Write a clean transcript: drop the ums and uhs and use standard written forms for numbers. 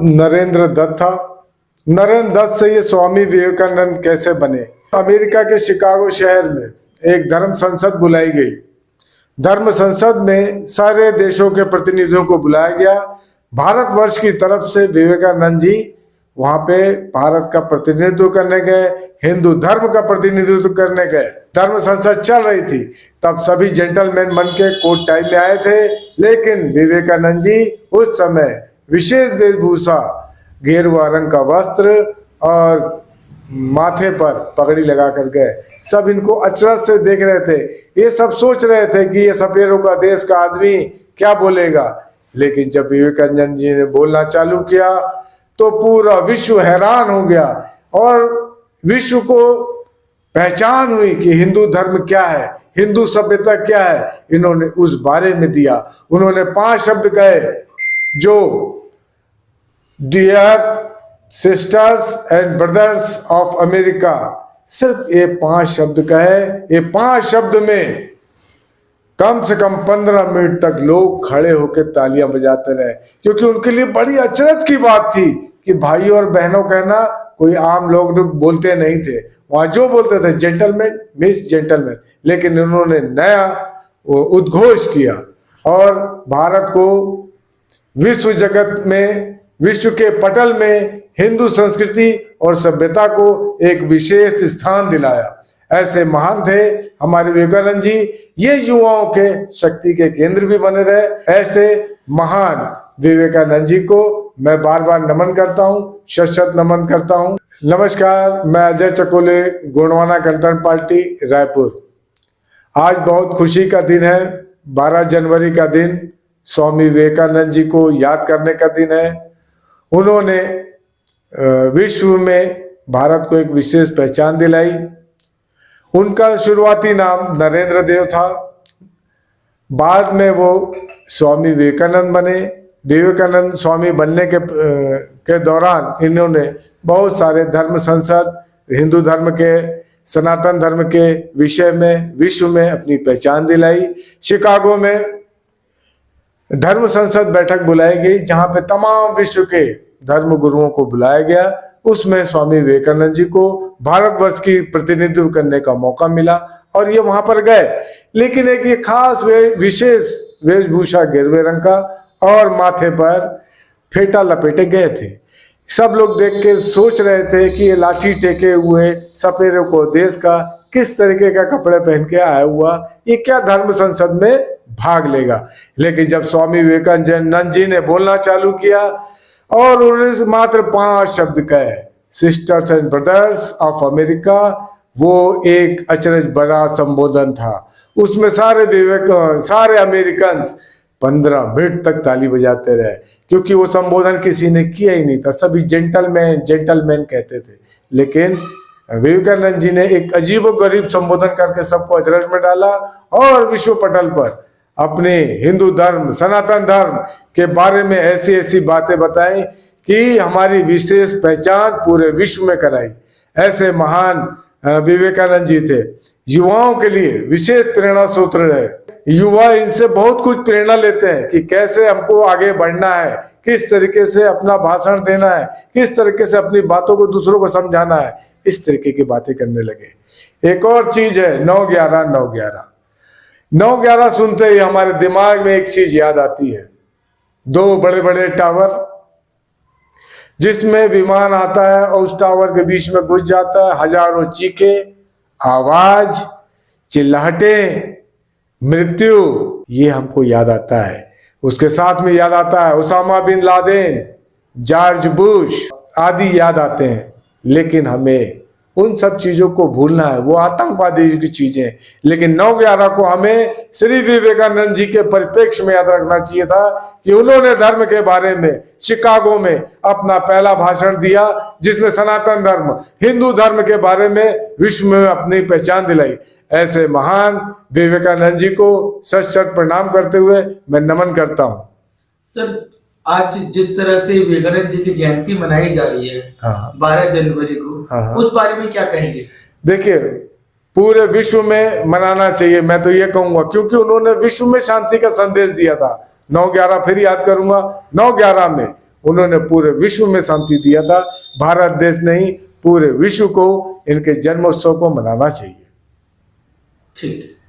नरेंद्र दत्त था। नरेंद्र दत्त से ये स्वामी विवेकानंद कैसे बने? अमेरिका के शिकागो शहर में एक धर्म संसद बुलाई गई। धर्म संसद में सारे देशों के प्रतिनिधियों को बुलाया गया। भारतवर्ष की तरफ से विवेकानंद जी वहां पे भारत का प्रतिनिधित्व करने गए, हिंदू धर्म का प्रतिनिधित्व करने गए। धर्म संसद चल रही थी, तब सभी जेंटलमैन बन के कोट टाई में आए थे, लेकिन विवेकानंद जी उस समय विशेष वेशभूषा, गेरुआ रंग का वस्त्र और माथे पर पगड़ी लगा कर गए। सब इनको अचरज से देख रहे थे। ये सब सोच रहे थे कि ये सपेरों का देश का आदमी क्या बोलेगा। लेकिन जब विवेकानंद जी ने बोलना चालू किया तो पूरा विश्व हैरान हो गया और विश्व को पहचान हुई कि हिंदू धर्म क्या है, हिंदू सभ्यता क्या है। इन्होंने उस बारे में दिया। उन्होंने 5 शब्द कहे, जो dear sisters and brothers of America. सिर्फ ये 5 शब्द कहे। ये 5 शब्द में कम से कम 15 मिनट तक लोग खड़े होकर तालियां बजाते रहे, क्योंकि उनके लिए बड़ी अचरज की बात थी कि भाई और बहनों कहना कोई आम लोग बोलते नहीं थे। वहां जो बोलते थे जेंटलमैन मिस जेंटलमैन, लेकिन उन्होंने नया उद्घोष किया और भारत को विश्व जगत में, विश्व के पटल में हिंदू संस्कृति और सभ्यता को एक विशेष स्थान दिलाया। ऐसे महान थे हमारे विवेकानंद जी। ये युवाओं के शक्ति के केंद्र भी बने रहे। ऐसे महान विवेकानंद जी को मैं बार बार नमन करता हूँ, शत नमन करता हूँ। नमस्कार, मैं अजय चकोले, गोंडवाना गणतंत्र पार्टी, रायपुर। आज बहुत खुशी का दिन है, 12 जनवरी का दिन स्वामी विवेकानंद जी को याद करने का दिन है। उन्होंने विश्व में भारत को एक विशेष पहचान दिलाई। उनका शुरुआती नाम नरेंद्र देव था, बाद में वो स्वामी विवेकानंद बने। विवेकानंद स्वामी बनने के दौरान इन्होंने बहुत सारे धर्म संसद, हिंदू धर्म के, सनातन धर्म के विषय में विश्व में अपनी पहचान दिलाई। शिकागो में धर्म संसद बैठक बुलाई गई, जहां पे तमाम विश्व के धर्म गुरुओं को बुलाया गया। उसमें स्वामी विवेकानंद जी को भारतवर्ष की प्रतिनिधित्व करने का मौका मिला और ये वहां पर गए। लेकिन एक ये खास विशेष वेशभूषा गेरुए रंग का और माथे पर फेटा लपेटे गए थे। सब लोग देख के सोच रहे थे कि ये लाठी टेके हुए सपेरों को देश का किस तरीके का कपड़े पहन के आया हुआ, ये क्या धर्म संसद में भाग लेगा। लेकिन जब स्वामी विवेकानंद जी ने बोलना चालू किया और उन्होंने मात्र 5 शब्द कहे, sisters and brothers of America, वो एक अचरज बड़ा संबोधन था। उसमें सारे अमेरिकन 15 मिनट तक ताली बजाते रहे, क्योंकि वो संबोधन किसी ने किया ही नहीं था। सभी जेंटलमैन जेंटलमैन कहते थे। लेकिन विवेकानंद जी ने एक अजीबोगरीब संबोधन करके सबको अचरज में डाला और विश्व पटल पर अपने हिंदू धर्म, सनातन धर्म के बारे में ऐसी ऐसी बातें बताई कि हमारी विशेष पहचान पूरे विश्व में कराई। ऐसे महान विवेकानंद जी थे। युवाओं के लिए विशेष प्रेरणा सूत्र रहे। युवा इनसे बहुत कुछ प्रेरणा लेते हैं कि कैसे हमको आगे बढ़ना है, किस तरीके से अपना भाषण देना है, किस तरीके से अपनी बातों को दूसरों को समझाना है। इस तरीके की बातें करने लगे। एक और चीज है 9/11 9/11 9/11 सुनते ही हमारे दिमाग में एक चीज याद आती है, 2 बड़े बड़े टावर जिसमें विमान आता है और उस टावर के बीच में घुस जाता है। हजारों चीखे, आवाज, चिल्लाहटें, मृत्यु, ये हमको याद आता है। उसके साथ में याद आता है Osama bin Laden, George Bush आदि याद आते हैं। लेकिन हमें उन सब चीजों को भूलना है, वो आतंकवादी की चीजें। लेकिन 9/11 को हमें श्री विवेकानंद जी के परिप्रेक्ष्य में याद रखना चाहिए था कि उन्होंने धर्म के बारे में शिकागो में अपना पहला भाषण दिया, जिसमें सनातन धर्म, हिंदू धर्म के बारे में विश्व में अपनी पहचान दिलाई। ऐसे महान विवेकानंद जी को सत प्रणाम करते हुए मैं नमन करता हूँ। सर, आज जिस तरह से विवेकानंद जी की जयंती मनाई जा रही है 12 जनवरी को, उस बारे में क्या कहेंगे? देखिए, पूरे विश्व में मनाना चाहिए, मैं तो ये कहूंगा, क्योंकि उन्होंने विश्व में शांति का संदेश दिया था। 9/11 फिर याद करूंगा, 9/11 में उन्होंने पूरे विश्व में शांति दिया था। भारत देश नहीं, पूरे विश्व को इनके जन्मोत्सव को मनाना चाहिए। ठीक है।